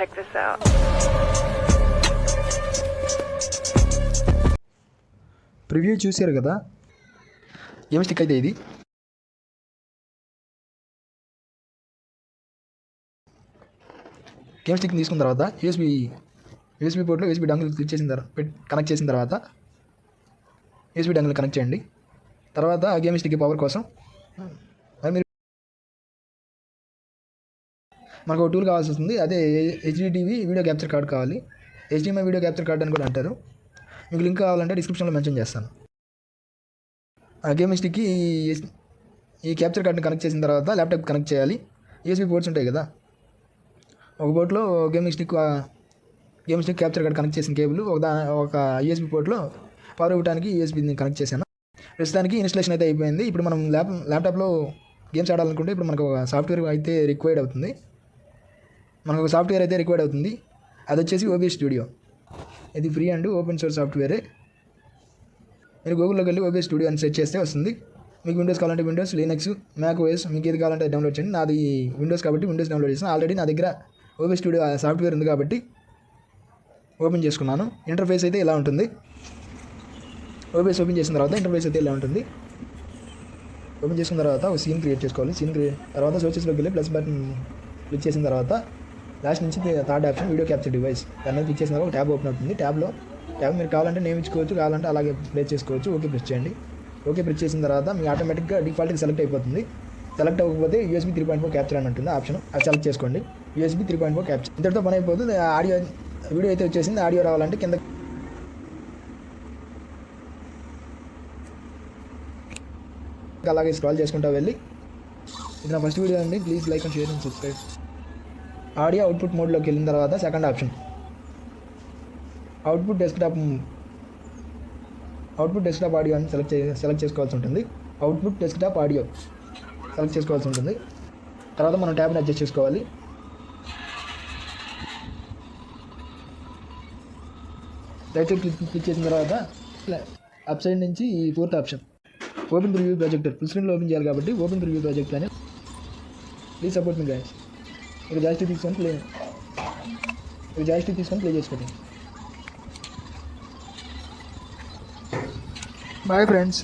check this out. Preview చూశారు కదా, ఏం స్టిక్ అయితే ఇది గేమ్ స్టిక్ తీసుకున్న తర్వాత యూఎస్బీ పోర్ట్లో యూఎస్బీ డంగిల్ క్లిక్ చేసిన తర్వాత కనెక్ట్ చేసిన తర్వాత యూఎస్బీ డంగిల్ కనెక్ట్ చేయండి. తర్వాత ఆ గేమ్ స్టిక్ పవర్ కోసం మీరు మనకు ఒక టూల్ కావాల్సి వస్తుంది. అదే హెచ్డిటివి వీడియో క్యాప్చర్ కార్డ్ కావాలి. హెచ్డిఎంఐ వీడియో క్యాప్చర్ కార్డ్ అని కూడా అంటారు. మీకు లింక్ కావాలంటే డిస్క్రిప్షన్లో మెన్షన్ చేస్తాను. ఆ గేమ్ స్టిక్కి ఈ క్యాప్చర్ కార్డ్ని కనెక్ట్ చేసిన తర్వాత ల్యాప్టాప్ కనెక్ట్ చేయాలి. యూఎస్బీ పోర్ట్స్ ఉంటాయి కదా, ఒక పోర్ట్లో game stick capture card connect చేసిన కేబుల్ ఒక యూఎస్బీ పోర్ట్లో పవర్ ఇవ్వడానికి యూఎస్బీని కనెక్ట్ చేశాను. ప్రస్తుతానికి ఇన్స్టలేషన్ అయితే అయిపోయింది. ఇప్పుడు మనం ల్యాప్టాప్లో గేమ్స్ ఆడాలనుకుంటే ఇప్పుడు మనకు ఒక సాఫ్ట్వేర్ అయితే రిక్వైర్డ్ అవుతుంది. అది వచ్చేసి OBS స్టూడియో. ఇది ఫ్రీ అండ్ ఓపెన్ సోర్స్ సాఫ్ట్వేరే. మీరు గూగుల్లోకి వెళ్ళి OBS స్టూడియో అని సెర్చ్ చేస్తే వస్తుంది. మీకు విండోస్ కావాలంటే విండోస్, లినక్స్, మ్యాక్ ఓఎస్ మీకు ఏది కావాలంటే డౌన్లోడ్ చేయండి. నాది విండోస్ కాబట్టి విండోస్ డౌన్లోడ్ చేసాను. ఆల్రెడీ నా దగ్గర OBS స్టూడియో సాఫ్ట్వేర్ ఉంది కాబట్టి ఓపెన్ చేసుకున్నాను. ఇంటర్ఫేస్ అయితే ఇలా ఉంటుంది. OBS ఓపెన్ చేసిన తర్వాత ఇంటర్ఫేస్ అయితే ఇలా ఉంటుంది. ఓపెన్ చేసిన తర్వాత ఒక సీన్ క్రియేట్ చేసుకోవాలి. తర్వాత సోర్సెస్లోకి వెళ్ళి ప్లస్ బటన్ క్లిక్ చేసిన తర్వాత లాస్ట్ నుంచి third option video capture device దాన్ని క్లిక్ చేసిన తర్వాత ఒక ట్యాబ్ ఓపెన్ అవుతుంది. ట్యాబ్ మీరు కావాలంటే నేమ్ ఇచ్చుకోవచ్చు, కావాలంటే అలాగే ప్లేస్ చేసుకోవచ్చు. ఓకే ప్రెస్ చేయండి. ఓకే ప్రెస్ చేసిన తర్వాత మీకు ఆటోమేటిక్గా డిఫాల్ట్గా సెలెక్ట్ అయిపోతుంది. సెలెక్ట్ అవ్వకపోతే USB 3.4 క్యాప్చర్ అని ఉంటుంది ఆప్షన్, అది సెలెక్ట్ చేసుకోండి. USB 3.4 క్యాప్చర్ ఇంతటితో పని అయిపోతుంది. వీడియో అయితే వచ్చేసింది. ఆడియో రావాలంటే కింద అలాగే స్క్రాల్ చేసుకుంటా వెళ్ళి, ఇది నా ఫస్ట్ వీడియో అండి, please like and share and subscribe. Audio output మోడ్లోకి వెళ్ళిన తర్వాత second option output desktop audio అని సెలెక్ట్ చేసుకోవాల్సి ఉంటుంది. అవుట్పుట్ డెస్క్టాప్ ఆడియో సెలెక్ట్ చేసుకోవాల్సి ఉంటుంది. తర్వాత మనం ట్యాబ్ని అడ్జస్ట్ చేసుకోవాలి. రైట్ సైడ్ క్లిక్ చేసిన తర్వాత అప్ సైడ్ నుంచి ఈ fourth option open preview projector full స్క్రీన్లో ఓపెన్ చేయాలి కాబట్టి ఓపెన్ ప్రివ్యూ ప్రాజెక్టర్ అని. ప్లీజ్ సపోర్ట్ మీ గైస్. మీరు జాయిస్టిక్ తీసుకొని ప్లే చేసుకోండి. Bye friends.